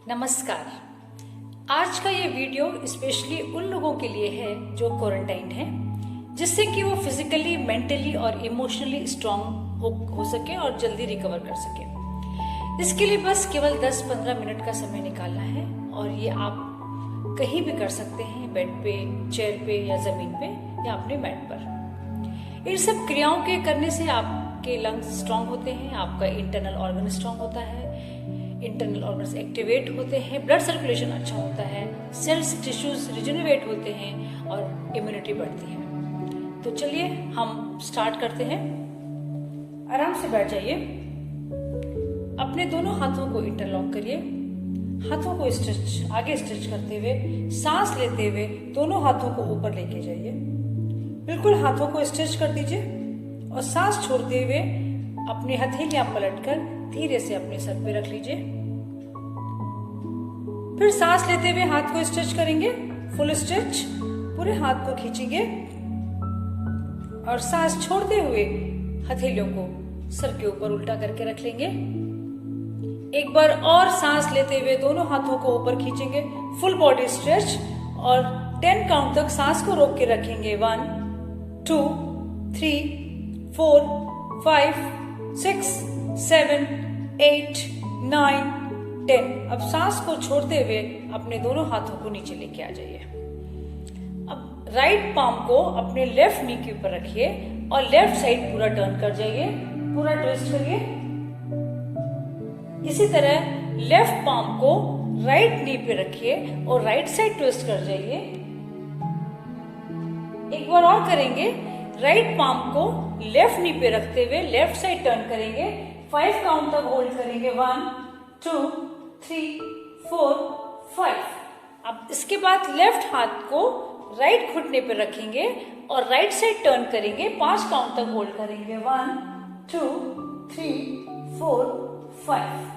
नमस्कार। आज का ये वीडियो स्पेशली उन लोगों के लिए है जो क्वारंटाइन है, जिससे कि वो फिजिकली, मेंटली और इमोशनली स्ट्रांग हो सके और जल्दी रिकवर कर सके। इसके लिए बस केवल 10-15 मिनट का समय निकालना है और ये आप कहीं भी कर सकते हैं, बेड पे, चेयर पे या जमीन पे या अपने मैट पर। इन सब क्रियाओं के करने से आपके लंग्स स्ट्रांग होते हैं, आपका इंटरनल ऑर्गन स्ट्रांग होता है, इंटरनल ऑर्गन्स एक्टिवेट होते हैं, ब्लड सर्कुलेशन अच्छा होता है, सेल्स टिश्यूज रिजेनरेट होते हैं और इम्यूनिटी बढ़ती है। तो चलिए हम स्टार्ट करते हैं। आराम से बैठ जाइए, अपने दोनों हाथों को इंटरलॉक करिए, हाथों को आगे स्ट्रेच करते हुए, सांस लेते हुए दोनों हाथों को ऊपर लेके जाइए। बिल्कुल हाथों को स्ट्रेच कर दीजिए और सांस छोड़ते हुए अपनी हथेलियां पलटकर धीरे से अपने सर पे रख लीजिए। फिर सांस लेते हुए हाथ को स्ट्रेच करेंगे, फुल स्ट्रेच, पूरे हाथ को खींचेंगे और सांस छोड़ते हुए हथेलियों को सर के ऊपर उल्टा करके रख लेंगे। एक बार और सांस लेते हुए दोनों हाथों को ऊपर खींचेंगे, फुल बॉडी स्ट्रेच और 10 काउंट तक सांस को रोक के रखेंगे। 1 2 3 4 5 6 7 8 9 10। अब सांस को छोड़ते हुए अपने दोनों हाथों को नीचे लेके आ जाइए। अब राइट पाम को अपने लेफ्ट नी के ऊपर रखिए और लेफ्ट साइड पूरा टर्न कर जाइए, पूरा ट्विस्ट करिए। इसी तरह लेफ्ट पाम को राइट नी पे रखिए और राइट साइड ट्विस्ट कर जाइए। एक बार और करेंगे, राइट पाम को लेफ्ट नी पे रखते हुए लेफ्ट साइड टर्न करेंगे, 5 काउंट तक होल्ड करेंगे। 1 2 3 4 5। अब इसके बाद लेफ्ट हाथ को राइट घुटने पे रखेंगे और राइट साइड टर्न करेंगे, 5 काउंट तक होल्ड करेंगे। 1 2 3 4 5।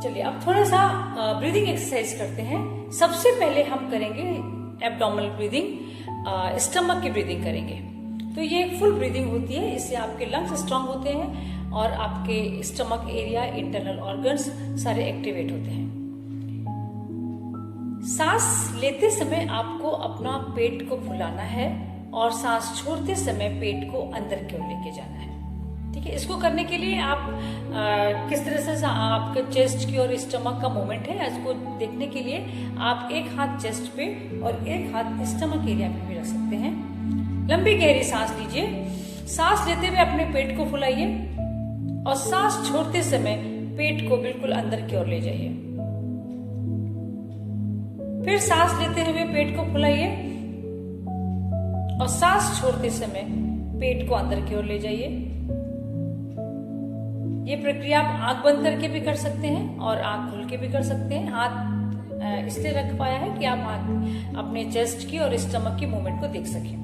चलिए अब थोड़ा सा ब्रीदिंग एक्सरसाइज करते हैं। सबसे पहले हम करेंगे एब्डोमिनल ब्रीदिंग, स्टमक की ब्रीदिंग करेंगे। तो ये एक फुल ब्रीदिंग होती है, इससे आपके लंग्स स्ट्रांग होते हैं और आपके स्टमक एरिया, इंटरनल ऑर्गन्स सारे एक्टिवेट होते हैं। सांस लेते समय आपको अपना पेट को फुलाना है और सांस छोड़ते समय पेट को अंदर की ओर लेके जाना है। ठीक है, इसको करने के लिए आप किस तरह से आपके चेस्ट की और स्टमक का मूवमेंट है, इसको देखने के लिए आप एक हाथ चेस्ट पे और एक हाथ स्टमक एरिया पे भी रख सकते हैं। लंबी गहरी सांस लीजिए, सांस लेते हुए अपने पेट को फुलाइए और सांस छोड़ते समय पेट को बिल्कुल अंदर की ओर ले जाइए। फिर सांस लेते हुए पेट को फुलाइए और सांस छोड़ते समय पेट को अंदर की ओर ले जाइए। ये प्रक्रिया आप आंख बंद करके भी कर सकते हैं और आंख खोल के भी कर सकते हैं। हाथ इसलिए रख पाया है कि आप हाथ अपने चेस्ट की और स्टमक की मूवमेंट को देख सकें।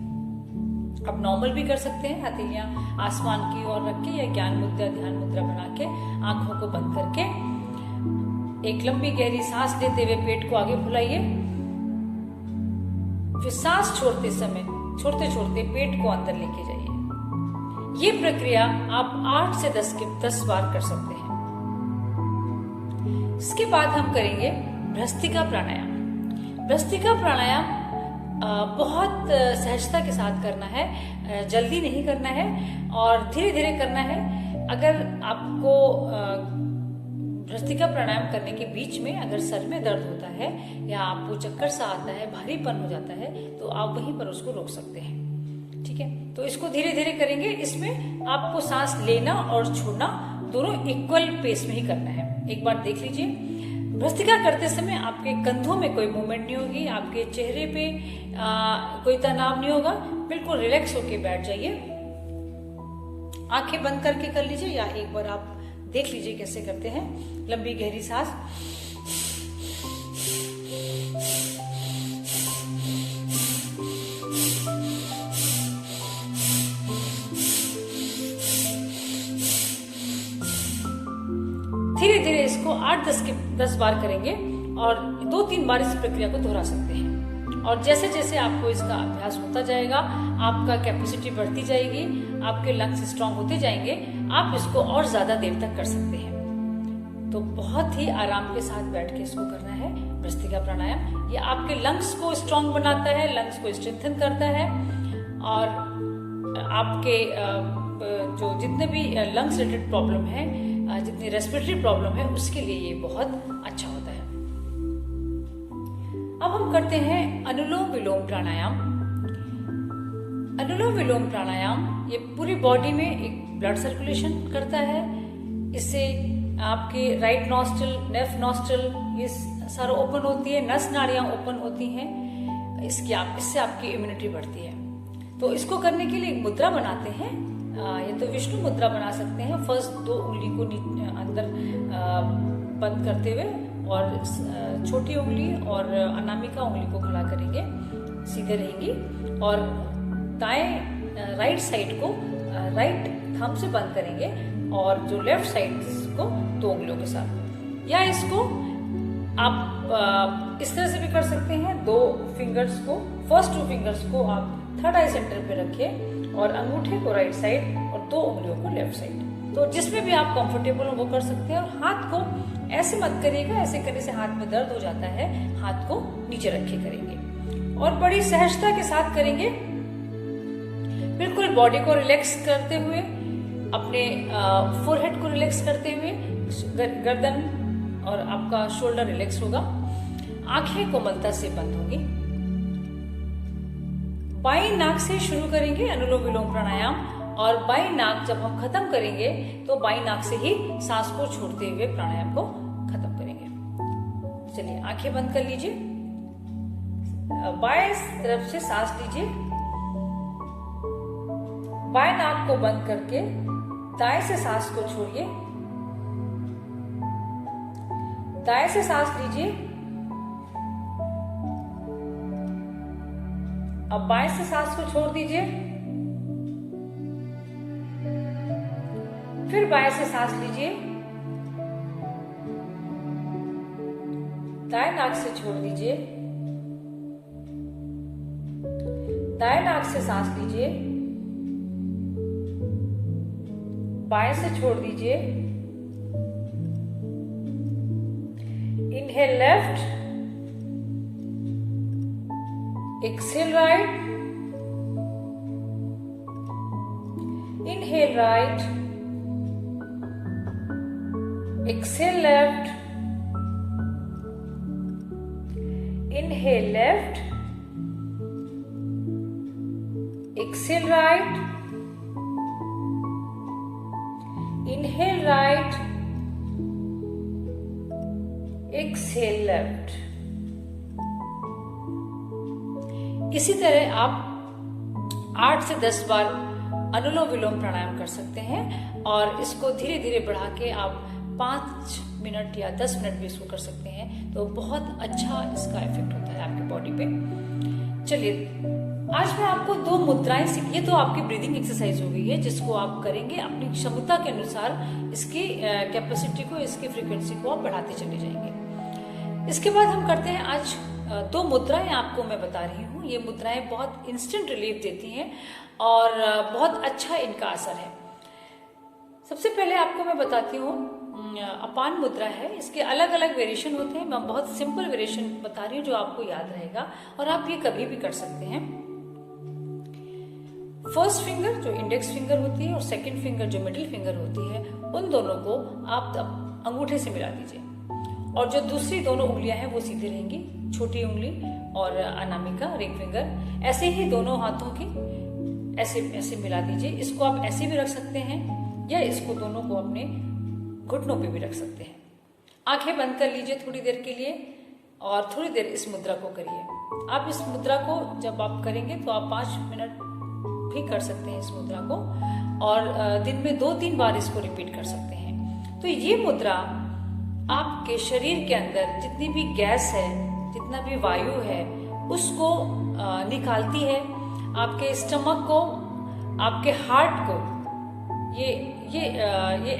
आप नॉर्मल भी कर सकते हैं, हथेलियां आसमान की ओर रख के या ज्ञान मुद्रा, ध्यान मुद्रा बना के आंखों को बंद करके एक लंबी गहरी सांस लेते हुए पेट को आगे फुलाइए। फिर सांस छोड़ते समय छोड़ते पेट को अंदर लेके जाइए। ये प्रक्रिया आप 8 से 10 बार कर सकते हैं। इसके बाद हम करेंगे भ्रस्त्रिका प्राणायाम। भ्रस्त्रिका प्राणायाम बहुत सहजता के साथ करना है, जल्दी नहीं करना है और धीरे धीरे करना है। अगर आपको भ्रस्त्रिका प्राणायाम करने के बीच में अगर सर में दर्द होता है या आपको चक्कर सा आता है, भारीपन हो जाता है, तो आप वहीं पर उसको रोक सकते हैं। ठीक है, तो इसको धीरे धीरे करेंगे। इसमें आपको सांस लेना और छोड़ना दोनों इक्वल पेस में ही करना है। एक बार देख लीजिए, भ्रस्त्रिका करते समय आपके कंधों में कोई मूवमेंट नहीं होगी, आपके चेहरे पे कोई तनाव नहीं होगा, बिल्कुल रिलैक्स होके बैठ जाइए। आंखें बंद करके कर लीजिए या एक बार आप देख लीजिए कैसे करते हैं। लंबी गहरी सांस, धीरे धीरे इसको 8-10 बार करेंगे और 2-3 बार इस प्रक्रिया को दोहरा सकते हैं। और जैसे जैसे आपको इसका अभ्यास होता जाएगा, आपका कैपेसिटी बढ़ती जाएगी, आपके लंग्स स्ट्रांग होते जाएंगे, आप इसको और ज्यादा देर तक कर सकते हैं। तो बहुत ही आराम के साथ बैठ के इसको करना है भस्त्रिका प्राणायाम। ये आपके लंग्स को स्ट्रांग बनाता है, लंग्स को स्ट्रेंथन करता है, और आपके जो जितने भी लंग्स रिलेटेड प्रॉब्लम है, जितनी रेस्पिरेटरी प्रॉब्लम है, उसके लिए ये बहुत अच्छा होता है। अब हम करते हैं अनुलोम विलोम प्राणायाम। अनुलोम विलोम प्राणायाम ये पूरी बॉडी में एक ब्लड सर्कुलेशन करता है। इससे आपके राइट नॉस्ट्रल, लेफ्ट नॉस्ट्रल ये सारा ओपन होती है, नस नाड़ियां ओपन होती हैं। इससे आपकी इम्यूनिटी बढ़ती है। तो इसको करने के लिए एक मुद्रा बनाते हैं। ये तो विष्णु मुद्रा बना सकते हैं। फर्स्ट 2 उंगली को अंदर बंद करते हुए और छोटी उंगली और अनामिका उंगली को खड़ा करेंगे, सीधे रहेंगी, और दाएं राइट साइड को राइट थंब से बंद करेंगे, और जो लेफ्ट साइड को 2 उंगलियों के साथ। या इसको आप इस तरह से भी कर सकते हैं। 2 फिंगर्स को, फर्स्ट 2 फिंगर्स को आप थर्ड आई सेंटर पे रखें और अंगूठे को राइट साइड और 2 उंगलियों को लेफ्ट साइड। तो जिसमें भी आप कंफर्टेबल हो वो कर सकते हैं। और हाथ को ऐसे मत करिएगा, ऐसे करने से हाथ में दर्द हो जाता है। हाथ को नीचे रखे करेंगे और बड़ी सहजता के साथ करेंगे। बिल्कुल बॉडी को रिलैक्स करते हुए, अपने फोरहेड को रिलैक्स करते हुए, गर्दन और आपका शोल्डर रिलैक्स होगा। आंखें कोमलता से बंद होंगी। बाईं नाक से शुरू करेंगे अनुलोम विलोम प्राणायाम, और बाईं नाक जब हम खत्म करेंगे तो बाईं नाक से ही सांस को छोड़ते हुए प्राणायाम को खत्म करेंगे। चलिए आंखें बंद कर लीजिए। बाएं तरफ से सांस लीजिए। बाएं नाक को बंद करके दाएं से सांस को छोड़िए। दाएं से सांस लीजिए। अब बाएं से सांस को छोड़ दीजिए। फिर बाएं से सांस लीजिए। दाएं नाक से छोड़ दीजिए। दाएं नाक से सांस लीजिए। बाएं से छोड़ दीजिए। Inhale left, exhale right, inhale right, exhale left, inhale left, exhale right, inhale right, exhale left. इसी तरह आप 8 से 10 बार अनुलोम विलोम प्राणायाम कर सकते हैं, और इसको धीरे धीरे बढ़ा के आप 5 मिनट या 10 मिनट भी इसको कर सकते हैं। तो बहुत अच्छा इसका इफेक्ट होता है आपकी बॉडी पे। चलिए आज मैं आपको 2 मुद्राएं ये तो आपकी ब्रीदिंग एक्सरसाइज हो गई है, जिसको आप करेंगे अपनी क्षमता के अनुसार। इसकी कैपेसिटी को, इसकी फ्रीक्वेंसी को आप बढ़ाते चले जाएंगे। इसके बाद हम करते हैं आज 2 मुद्राएं आपको मैं बता रही हूँ। ये मुद्राएं बहुत इंस्टेंट रिलीफ देती हैं और बहुत अच्छा इनका असर है। सबसे पहले आपको मैं बताती हूँ अपान मुद्रा है। इसके अलग अलग वेरिएशन होते हैं। मैं बहुत सिंपल वेरिएशन बता रही हूँ जो आपको याद रहेगा, और आप ये कभी भी कर सकते हैं। फर्स्ट फिंगर जो इंडेक्स फिंगर होती है और सेकंड फिंगर जो मिडिल फिंगर होती है, उन दोनों को आप अंगूठे से मिला दीजिए, और जो दूसरी दोनों उंगलियां हैं वो सीधी रहेंगी। छोटी उंगली और अनामिका, रिंग फिंगर, ऐसे ही दोनों हाथों की ऐसे ऐसे मिला दीजिए। इसको आप ऐसे भी रख सकते हैं, या इसको दोनों को अपने घुटनों पे भी रख सकते हैं। आंखें बंद कर लीजिए थोड़ी देर के लिए, और थोड़ी देर इस मुद्रा को करिए। आप इस मुद्रा को जब आप करेंगे तो आप 5 मिनट भी कर सकते हैं इस मुद्रा को, और दिन में 2-3 बार इसको रिपीट कर सकते हैं। तो ये मुद्रा आपके शरीर के अंदर जितनी भी गैस है, जितना भी वायु है, उसको निकालती है। आपके स्टमक को, आपके हार्ट को ये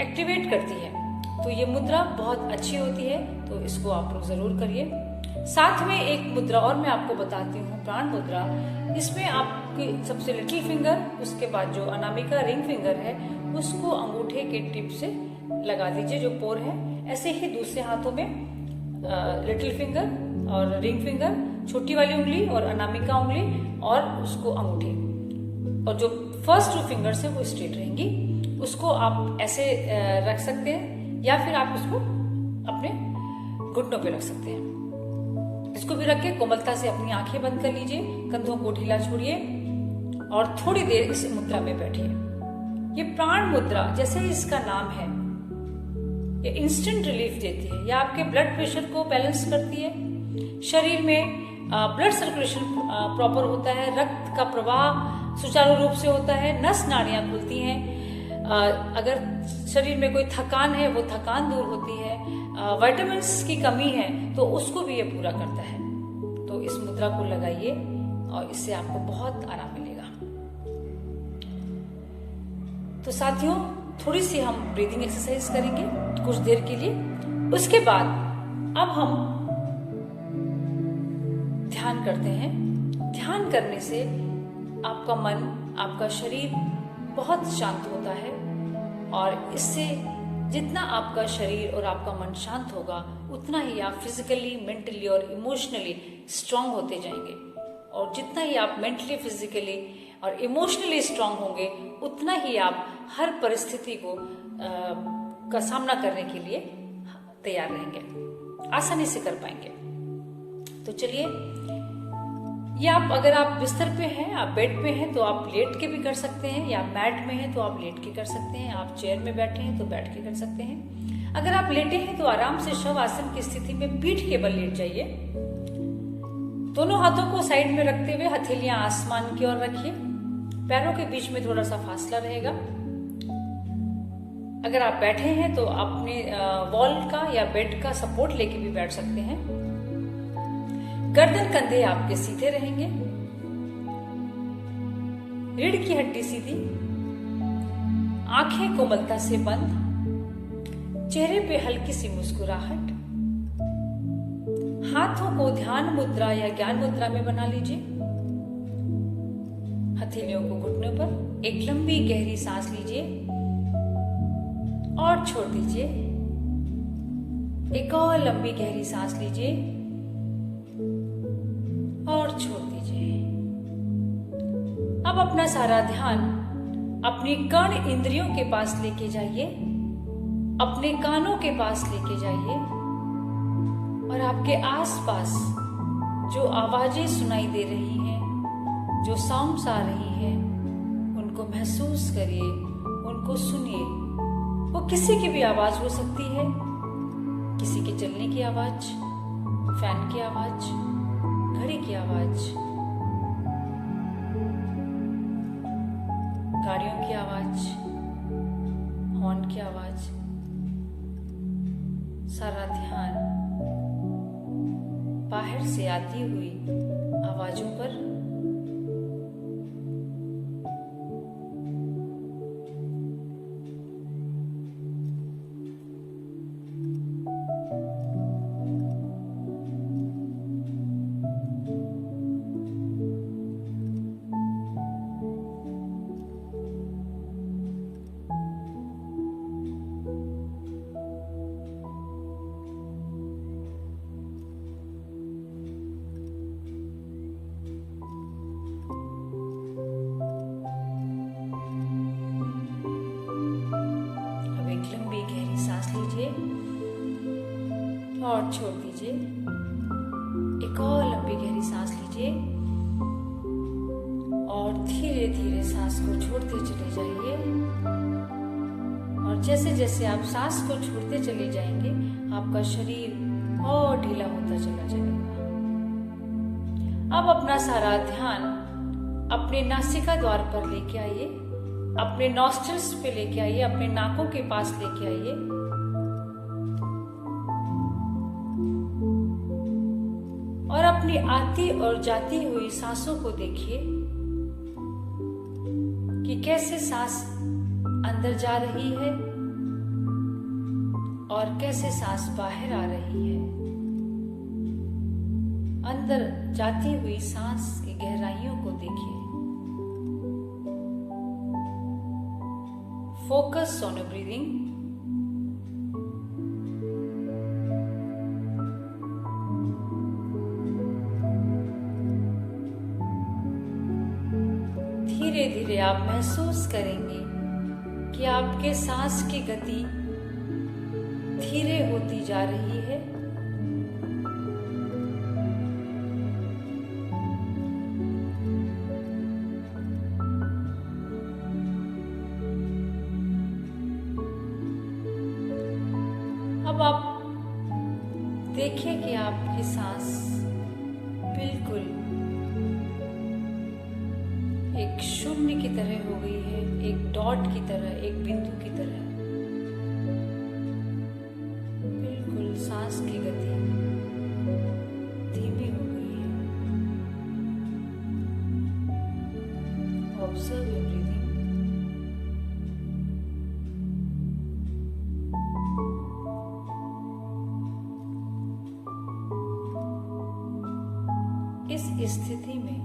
एक्टिवेट करती है। तो ये मुद्रा बहुत अच्छी होती है, तो इसको आप लोग जरूर करिए। साथ में एक मुद्रा और मैं आपको बताती हूँ, प्राण मुद्रा। इसमें आपकी सबसे लिटिल फिंगर, उसके बाद जो अनामिका रिंग फिंगर है, उसको अंगूठे के टिप से लगा दीजिए, जो पोर है, ऐसे ही दूसरे हाथों में लिटिल फिंगर और रिंग फिंगर, छोटी वाली उंगली और अनामिका उंगली और उसको अंगूठी, और जो फर्स्ट 2 फिंगर्स है वो स्ट्रेट रहेंगी। उसको आप ऐसे रख सकते हैं या फिर आप उसको अपने घुटनों पे रख सकते हैं। इसको भी रख के कोमलता से अपनी आंखें बंद कर लीजिए, कंधों को ढीला छोड़िए और थोड़ी देर इस मुद्रा में बैठिए। ये प्राण मुद्रा, जैसे ही इसका नाम है, ये इंस्टेंट रिलीफ देती है। यह आपके ब्लड प्रेशर को बैलेंस करती है, शरीर में ब्लड सर्कुलेशन प्रॉपर होता है, रक्त का प्रवाह सुचारू रूप से होता है, नस नाड़ियां खुलती हैं, अगर शरीर में कोई थकान है वो थकान दूर होती है, विटामिन्स की कमी है तो उसको भी ये पूरा करता है। तो इस मुद्रा को लगाइए और इससे आपको बहुत आराम मिलेगा। तो साथियों, थोड़ी सी हम ब्रीदिंग एक्सरसाइज करेंगे कुछ देर के लिए। उसके बाद अब हम ध्यान करते हैं। ध्यान करने से आपका मन, आपका शरीर बहुत शांत होता है और इससे जितना आपका शरीर और आपका मन शांत होगा उतना ही आप फिजिकली, मेंटली और इमोशनली स्ट्रांग होते जाएंगे। और जितना ही आप मेंटली, फिजिकली और इमोशनली स्ट्रांग होंगे उतना ही आप हर परिस्थिति को का सामना करने के लिए तैयार रहेंगे, आसानी से कर पाएंगे। तो चलिए, ये अगर आप बिस्तर पे हैं, आप बेड पे हैं तो आप लेट के भी कर सकते हैं, या मैट में हैं तो आप लेट के कर सकते हैं, आप चेयर में बैठे हैं तो बैठ के कर सकते हैं। अगर आप लेटे हैं तो आराम से शव आसन की स्थिति में पीठ के बल लेट जाइए। दोनों हाथों को साइड में रखते हुए हथेलियां आसमान की ओर रखिए, पैरों के बीच में थोड़ा सा फासला रहेगा। अगर आप बैठे हैं तो अपने वॉल का या बेड का सपोर्ट लेके भी बैठ सकते हैं। गर्दन, कंधे आपके सीधे रहेंगे, रीढ़ की हड्डी सीधी, आंखें कोमलता से बंद, चेहरे पे हल्की सी मुस्कुराहट। हाथों को ध्यान मुद्रा या ज्ञान मुद्रा में बना लीजिए। हथेलियों को घुटनों पर, एक लंबी गहरी सांस लीजिए और छोड़ दीजिए। एक और लंबी गहरी सांस लीजिए और छोड़ दीजिए। अब अपना सारा ध्यान अपनी कर्ण इंद्रियों के पास लेके जाइए, अपने कानों के पास लेके जाइए और आपके आसपास जो आवाजें सुनाई दे रही हैं, जो साउंड्स आ रही हैं, उनको महसूस करिए, उनको सुनिए। वो किसी की भी आवाज हो सकती है, किसी के चलने की आवाज, फैन की आवाज, घड़ी की आवाज, गाड़ियों की आवाज, हॉर्न की आवाज। सारा ध्यान बाहर से आती हुई आवाजों पर और छोड़ दीजिए। एक और लंबी गहरी सांस लीजिए और धीरे धीरे सांस को छोड़ते चले जाइए। और जैसे जैसे आप सांस को छोड़ते चले जाएंगे, आपका शरीर और ढीला होता चला जाएगा। अब अपना सारा ध्यान अपने नासिका द्वार पर लेके आइए, अपने नॉस्ट्रिल्स पे लेके आइए, अपने नाकों के पास लेके आइए। और अपनी आती और जाती हुई सांसों को देखिए कि कैसे सांस अंदर जा रही है और कैसे सांस बाहर आ रही है। अंदर जाती हुई सांस की गहराइयों को देखिए। Focus on your breathing. धीरे आप महसूस करेंगे कि आपके सांस की गति धीरे होती जा रही है। अब आप देखिए कि आपकी सांस बिल्कुल एक शून्य की तरह हो गई है, एक डॉट की तरह, एक बिंदु की तरह। बिल्कुल सांस की गति धीमी हो गई है। Observe your breathing. इस स्थिति में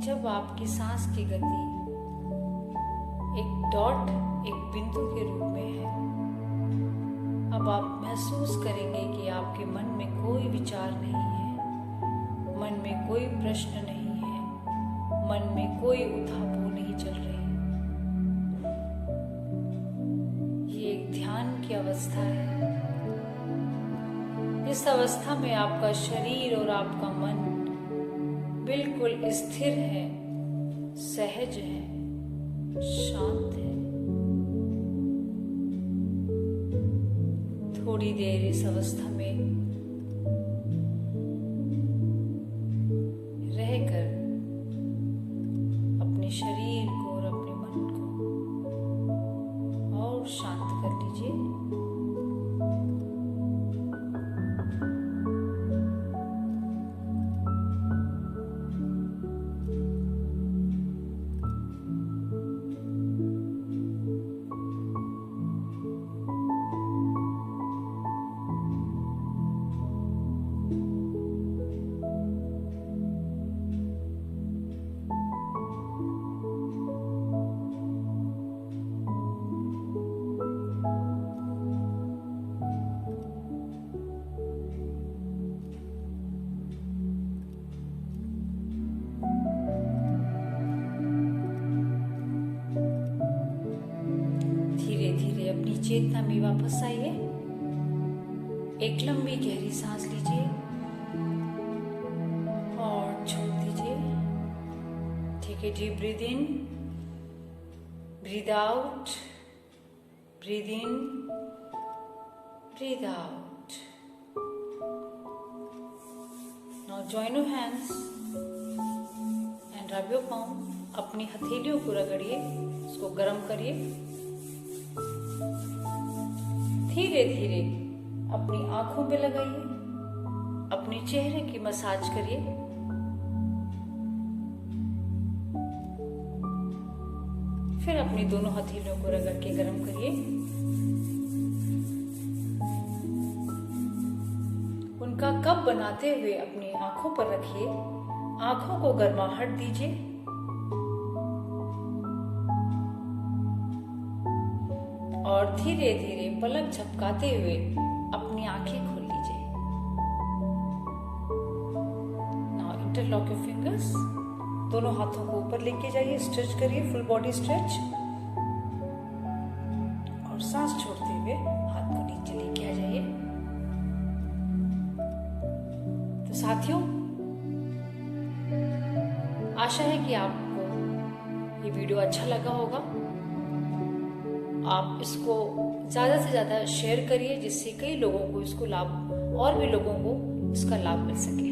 जब आपकी सांस की गति एक डॉट, एक बिंदु के रूप में है, अब आप महसूस करेंगे कि आपके मन में कोई विचार नहीं है, मन में कोई प्रश्न नहीं है, मन में कोई उथापू नहीं चल रही। ये एक ध्यान की अवस्था है। इस अवस्था में आपका शरीर और आपका मन बिल्कुल स्थिर है, सहज है, शांत है। थोड़ी देर इस अवस्था में रहकर अपने शरीर को और अपने मन को और शांत कर लीजिए। चेतना में वापस आइए। एक लंबी गहरी सांस लीजिए और छोड़ दीजिए। ठीक है, deep breathe in, breathe out, breathe in, breathe out. Now join your hands and rub your palm. अपनी हथेलियों को रगड़िए, उसको गर्म करिए। धीरे धीरे अपनी आंखों पे लगाइए, अपने चेहरे की मसाज करिए। फिर अपनी दोनों हथेलियों को रगड़ के गर्म करिए। उनका कप बनाते हुए अपनी आंखों पर रखिए। आंखों को गर्माहट दीजिए। और धीरे धीरे पलक झपकाते हुए अपनी आंखें खोल लीजिए। Now interlock your fingers. दोनों हाथों को ऊपर लेके जाइए, स्ट्रेच करिए, फुल बॉडी स्ट्रेच। और सांस छोड़ते हुए हाथ को नीचे लेके आ जाइए। तो साथियों, आशा है कि आपको ये वीडियो अच्छा लगा होगा। आप इसको ज़्यादा से ज़्यादा शेयर करिए, जिससे कई लोगों को इसको लाभ, और भी लोगों को इसका लाभ मिल सके।